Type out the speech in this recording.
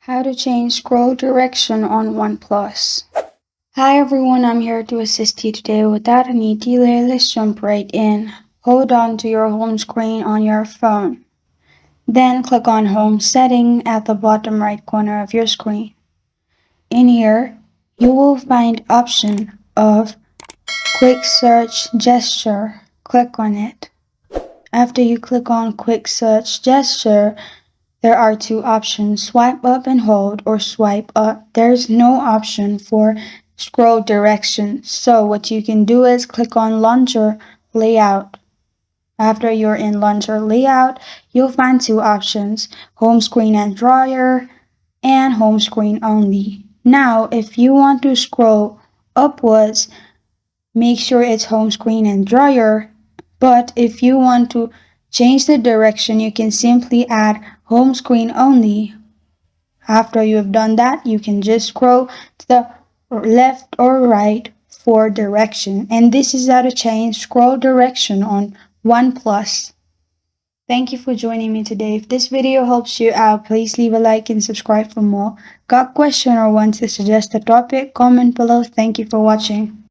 How to change scroll direction on Oneplus. Hi everyone, I'm here to assist you today. Without any delay, let's jump right in. Hold on to your home screen on your phone. Then click on Home Setting at the bottom right corner of your screen. In here, you will find option of Quick Search Gesture. Click on it. After you click on Quick Search Gesture, there are two options, swipe up and hold or swipe up. There's no option for scroll direction. So what you can do is click on Launcher Layout. After you're in Launcher Layout, you'll find two options, Home Screen and Drawer and Home Screen Only. Now, if you want to scroll upwards, make sure it's Home Screen and Drawer. But if you want to change the direction, you can simply add Home Screen Only. After you have done that, you can just scroll to the left or right for direction. And this is how to change scroll direction on Oneplus. Thank you for joining me today. If this video helps you out, please leave a like and subscribe for more. Got a question or want to suggest a topic? Comment below. Thank you for watching.